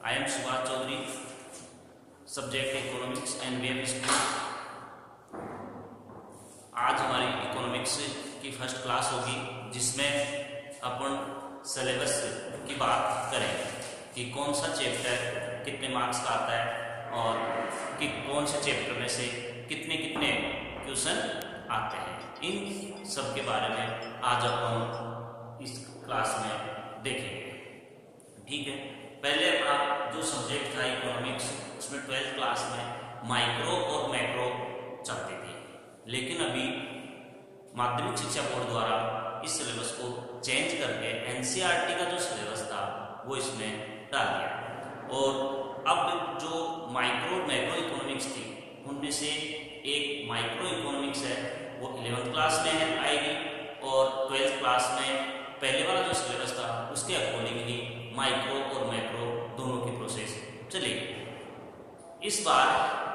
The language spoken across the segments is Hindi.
I am Subhash Chaudhary, subject economics and web school. आज हमारी इकोनॉमिक्स की फर्स्ट क्लास होगी जिसमें अपन सिलेबस की बात करेंगे कि कौन सा चैप्टर कितने मार्क्स का आता है और कि कौन से चैप्टर में से कितने कितने क्वेश्चन आते हैं। इन सब के बारे में आज अपन इस क्लास में देखेंगे। ठीक है, पहले अपना जो सब्जेक्ट था इकोनॉमिक्स, उसमें 12th क्लास में माइक्रो और मैक्रो चलती थी, लेकिन अभी माध्यमिक शिक्षा बोर्ड द्वारा इस सिलेबस को चेंज करके एनसीईआरटी का जो सिलेबस था वो इसमें डाल दिया। और अब जो माइक्रो मैक्रो इकोनॉमिक्स थी उनमें से एक माइक्रो इकोनॉमिक्स है वो 11th क्लास में आएगी और 12th क्लास में पहले वाला जो सिलेबस था उसके अकॉर्डिंग ही माइक्रो और मैक्रो दोनों की प्रोसेस चलेगी। इस बार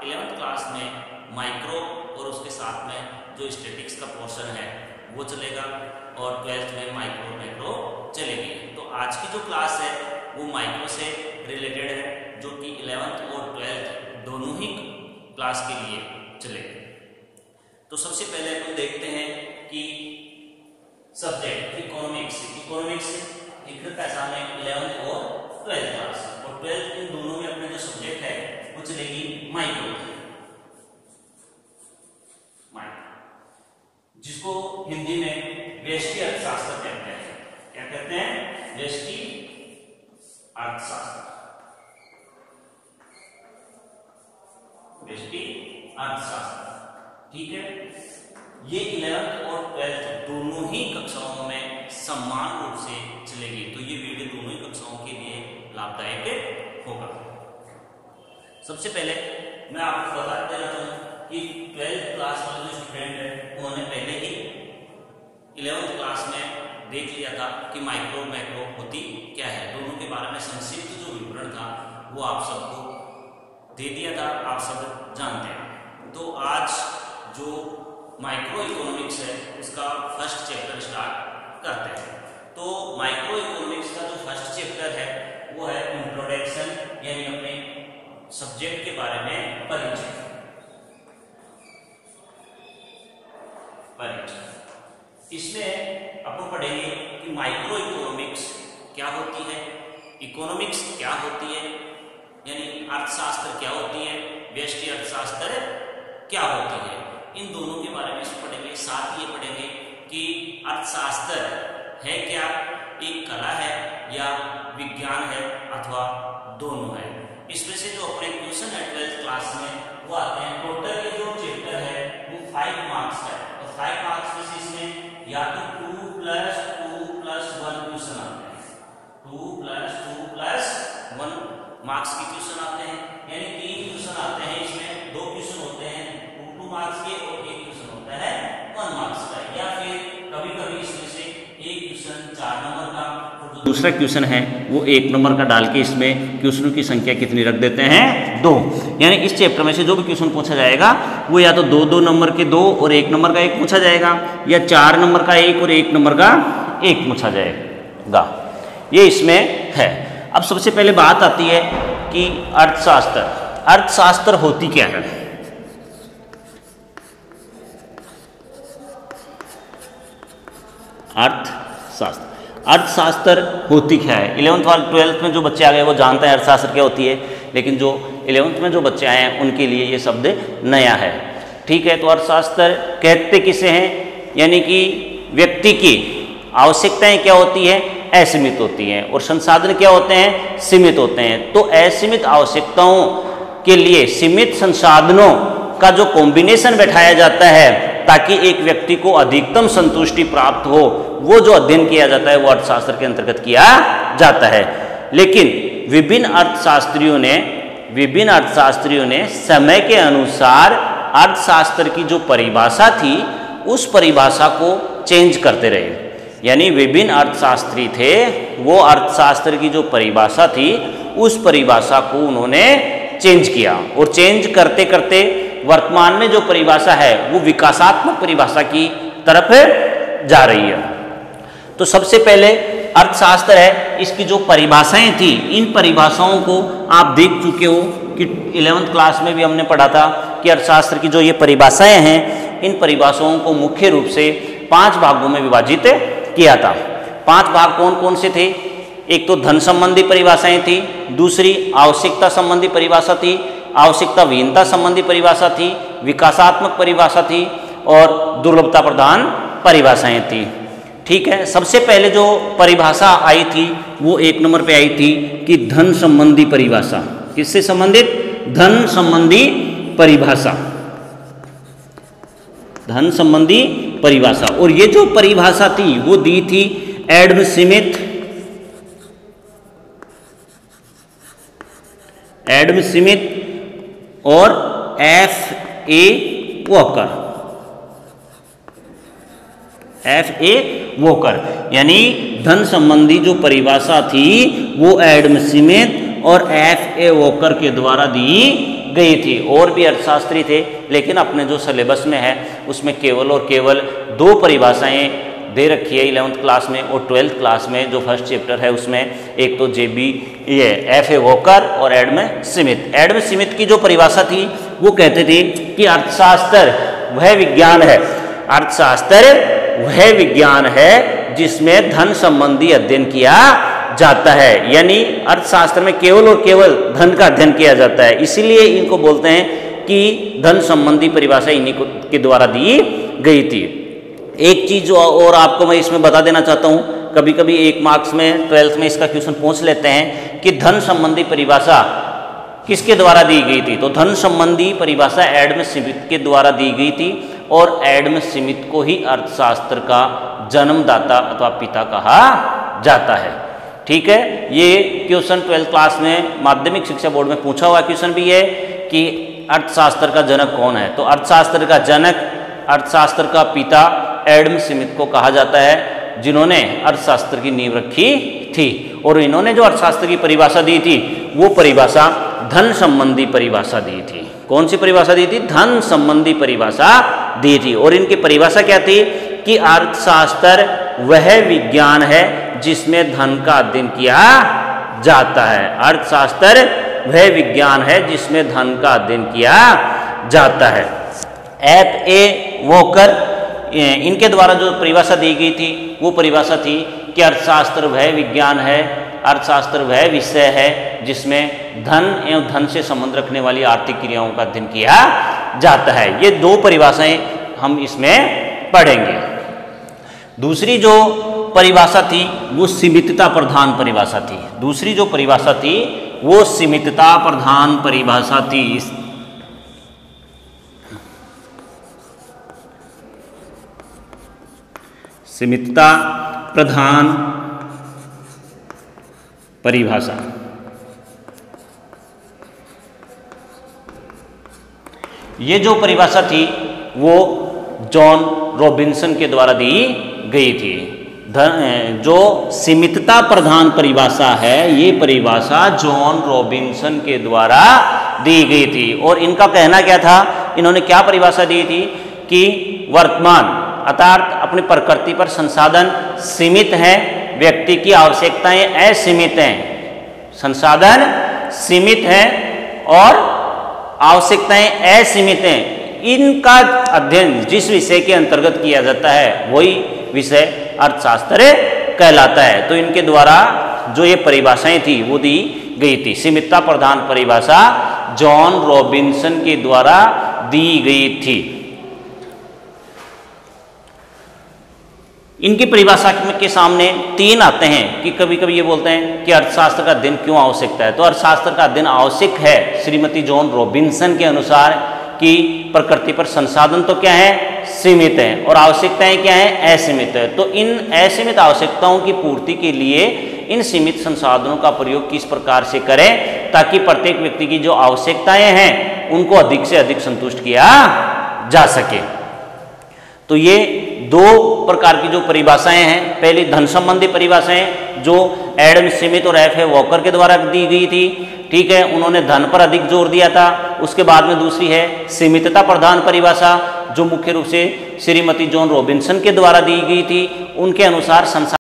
11th क्लास में माइक्रो और उसके साथ में जो स्टैटिक्स का पोर्शन है वो चलेगा और 12th में माइक्रो मैक्रो चलेगी। तो आज की जो क्लास है वो माइक्रो से रिलेटेड है, जो कि 11th और 12th दोनों ही क्लास के लिए चलेगी। तो सबसे पहले हम देखते हैं कि सब्जेक्ट इकोनॉमिक्स एक पैसा में 11th और 12th क्लास, और 12th इन दोनों में अपने जो सब्जेक्ट है वो चलेगी माइक्रो, जिसको हिंदी में व्यष्टि अर्थशास्त्र कहते हैं। क्या कहते हैं? व्यष्टि अर्थशास्त्र। व्यष्टि अर्थशास्त्र। ठीक है, ये 11th और 12th दोनों ही कक्षाओं में समान रूप से चलेगी, तो ये वीडियो दोनों ही कक्षाओं के लिए लाभदायक होगा। सबसे पहले मैं आपको बता देना चाहूँ कि 12th क्लास वाले जो स्टूडेंट है उन्होंने पहले ही 11th क्लास में देख लिया था कि माइक्रो मैक्रो होती क्या है। दोनों के बारे में संक्षिप्त जो विवरण था वो आप सबको दे दिया था, आप सब जानते हैं। तो आज जो माइक्रो इकोनॉमिक्स है उसका फर्स्ट चैप्टर स्टार्ट करते हैं। तो माइक्रो इकोनॉमिक्स का जो फर्स्ट चैप्टर है वो है इंट्रोडक्शन, यानी अपने सब्जेक्ट के बारे में परिचय। इसमें अपन पढ़ेंगे कि माइक्रो इकोनॉमिक्स क्या होती है, इकोनॉमिक्स क्या होती है, यानी अर्थशास्त्र क्या होती है, व्यष्टि अर्थशास्त्र क्या होती है। इन दोनों के बारे में पढ़ेंगे। साथ ही ये पढ़ेंगे कि अर्थशास्त्र है क्या, एक कला है या विज्ञान है अथवा दोनों है। इसमें से जो अपने क्वेश्चन है 12th क्लास में वो आते हैं। टोटल ये जो चैप्टर है वो 5 मार्क्स है और 5 मार्क्स में से इसमें या तो 2 + 1 क्वेश्चन आते हैं, 2 + 1 मार्क्स के क्वेश्चन आते हैं, यानी 3 क्वेश्चन आते हैं। इसमें 2 क्वेश्चन होते हैं 2 मार्क्स के और 1 क्वेश्चन होता है 1 मार्क्स का, या फिर कभी कभी इसमें से एक क्वेश्चन 4 नंबर का और दूसरा क्वेश्चन है वो 1 नंबर का डाल के इसमें क्वेश्चनों की संख्या कितनी रख देते हैं 2। यानी इस चैप्टर में से जो भी क्वेश्चन पूछा जाएगा वो या तो 2 नंबर के 2 और 1 नंबर का 1 पूछा जाएगा, या 4 नंबर का 1 और 1 नंबर का 1 पूछा जाएगा। ये इसमें है। अब सबसे पहले बात आती है कि अर्थशास्त्र होती क्या है। अर्थशास्त्र होती क्या है। 11th और 12th में जो बच्चे आ गए वो जानते हैं अर्थशास्त्र क्या होती है, लेकिन जो 11th में जो बच्चे आए हैं उनके लिए ये शब्द नया है। ठीक है, तो अर्थशास्त्र कहते किसे हैं, यानी कि व्यक्ति की आवश्यकताएं क्या होती है, असीमित होती हैं, और संसाधन क्या होते हैं, सीमित होते हैं। तो असीमित आवश्यकताओं के लिए सीमित संसाधनों का जो कॉम्बिनेशन बैठाया जाता है ताकि एक व्यक्ति को अधिकतम संतुष्टि प्राप्त हो, वो जो अध्ययन किया जाता है वो अर्थशास्त्र के अंतर्गत किया जाता है। लेकिन विभिन्न अर्थशास्त्रियों ने समय के अनुसार अर्थशास्त्र की जो परिभाषा थी उस परिभाषा को चेंज करते रहे। यानी विभिन्न अर्थशास्त्री थे, वो अर्थशास्त्र की जो परिभाषा थी उस परिभाषा को उन्होंने चेंज किया, और चेंज करते करते वर्तमान में जो परिभाषा है वो विकासात्मक परिभाषा की तरफ जा रही है। तो सबसे पहले अर्थशास्त्र है, इसकी जो परिभाषाएं थी, इन परिभाषाओं को आप देख चुके हो कि 11वीं क्लास में भी हमने पढ़ा था कि अर्थशास्त्र की जो ये परिभाषाएं हैं, इन परिभाषाओं को मुख्य रूप से 5 भागों में विभाजित किया था। 5 भाग कौन कौन से थे? एक तो धन संबंधी परिभाषाएं थी, दूसरी आवश्यकता संबंधी परिभाषा थी, आवश्यकता विहीनता संबंधी परिभाषा थी, विकासात्मक परिभाषा थी और दुर्लभता प्रधान परिभाषाएं थी। ठीक है, सबसे पहले जो परिभाषा आई थी वो 1 नंबर पे आई थी कि धन संबंधी परिभाषा। किससे संबंधित? धन संबंधी परिभाषा, धन संबंधी परिभाषा। और ये जो परिभाषा थी वो दी थी एडम स्मिथ, एडम स्मिथ और F.A. Walker, F.A. वॉकर। यानी धन संबंधी जो परिभाषा थी वो एडम स्मिथ और F.A. वॉकर के द्वारा दी गई थी। और भी अर्थशास्त्री थे, लेकिन अपने जो सिलेबस में है उसमें केवल और केवल 2 परिभाषाएं दे रखी है 11वीं क्लास में और 12th क्लास में जो फर्स्ट चैप्टर है उसमें, एक तो F.A. वॉकर और एडम स्मिथ। एडम स्मिथ की जो परिभाषा थी वो कहते थे कि अर्थशास्त्र वह विज्ञान है, अर्थशास्त्र वह विज्ञान है जिसमें धन संबंधी अध्ययन किया जाता है। यानी अर्थशास्त्र में केवल और केवल धन का अध्ययन किया जाता है, इसीलिए इनको बोलते हैं कि धन संबंधी परिभाषा इन्हीं के द्वारा दी गई थी। एक चीज और आपको मैं इसमें बता देना चाहता हूँ, कभी कभी 1 मार्क्स में 12th में इसका क्वेश्चन पूछ लेते हैं कि धन संबंधी परिभाषा किसके द्वारा दी गई थी? तो धन संबंधी परिभाषा एडम स्मिथ के द्वारा दी गई थी और एडम स्मिथ को ही अर्थशास्त्र का जन्मदाता अथवा पिता कहा जाता है। ठीक है, ये क्वेश्चन 12th क्लास में माध्यमिक शिक्षा बोर्ड में पूछा हुआ क्वेश्चन भी है कि अर्थशास्त्र का जनक कौन है? तो अर्थशास्त्र का जनक, अर्थशास्त्र का पिता एडम स्मिथ को कहा जाता है, जिन्होंने अर्थशास्त्र की नींव रखी थी। और इन्होंने जो अर्थशास्त्र की परिभाषा दी थी वो परिभाषा धन संबंधी परिभाषा दी थी। कौन सी परिभाषा दी थी? धन संबंधी परिभाषा दी थी। और इनकी परिभाषा क्या थी कि अर्थशास्त्र वह विज्ञान है जिसमें धन का अध्ययन किया जाता है। अर्थशास्त्र वह विज्ञान है जिसमें धन का अध्ययन किया जाता है। F.A. वॉकर, इनके द्वारा जो परिभाषा दी गई थी वो परिभाषा थी कि अर्थशास्त्र वह विज्ञान है, अर्थशास्त्र वह विषय है जिसमें धन एवं धन से संबंध रखने वाली आर्थिक क्रियाओं का अध्ययन किया जाता है। ये 2 परिभाषाएं हम इसमें पढ़ेंगे। दूसरी जो परिभाषा थी वो सीमितता प्रधान परिभाषा थी। दूसरी जो परिभाषा थी वो सीमितता प्रधान परिभाषा थी। सीमितता प्रधान परिभाषा। ये जो परिभाषा थी वो जॉन रॉबिन्सन के द्वारा दी गई थी। जो सीमितता प्रधान परिभाषा है ये परिभाषा जॉन रॉबिन्सन के द्वारा दी गई थी। और इनका कहना क्या था? इन्होंने क्या परिभाषा दी थी कि वर्तमान अर्थात अपनी प्रकृति पर संसाधन सीमित हैं, व्यक्ति की आवश्यकताएं असीमित हैं। संसाधन सीमित हैं और आवश्यकताएं असीमित हैं। इनका अध्ययन जिस विषय के अंतर्गत किया जाता है वही विषय अर्थशास्त्र कहलाता है। तो इनके द्वारा जो ये परिभाषाएं थी वो दी गई थी। सीमितता प्रधान परिभाषा जॉन रॉबिन्सन के द्वारा दी गई थी। इनकी परिभाषा के सामने 3 आते हैं कि कभी कभी ये बोलते हैं कि अर्थशास्त्र का अध्ययन क्यों आवश्यकता है। तो अर्थशास्त्र का अध्ययन आवश्यक है श्रीमती जॉन रॉबिन्सन के अनुसार कि प्रकृति पर संसाधन तो क्या है? सीमित है और आवश्यकताएं क्या हैं? असीमित है। तो इन असीमित आवश्यकताओं की पूर्ति के लिए इन सीमित संसाधनों का प्रयोग किस प्रकार से करें ताकि प्रत्येक व्यक्ति की जो आवश्यकताएं हैं उनको अधिक से अधिक संतुष्ट किया जा सके। तो ये 2 प्रकार की जो परिभाषाएं हैं, पहली धन संबंधी परिभाषाएं जो एडम स्मिथ और F.A. वॉकर के द्वारा दी गई थी। ठीक है, उन्होंने धन पर अधिक जोर दिया था। उसके बाद में दूसरी है सीमितता प्रधान परिभाषा जो मुख्य रूप से श्रीमती जॉन रॉबिन्सन के द्वारा दी गई थी। उनके अनुसार संसार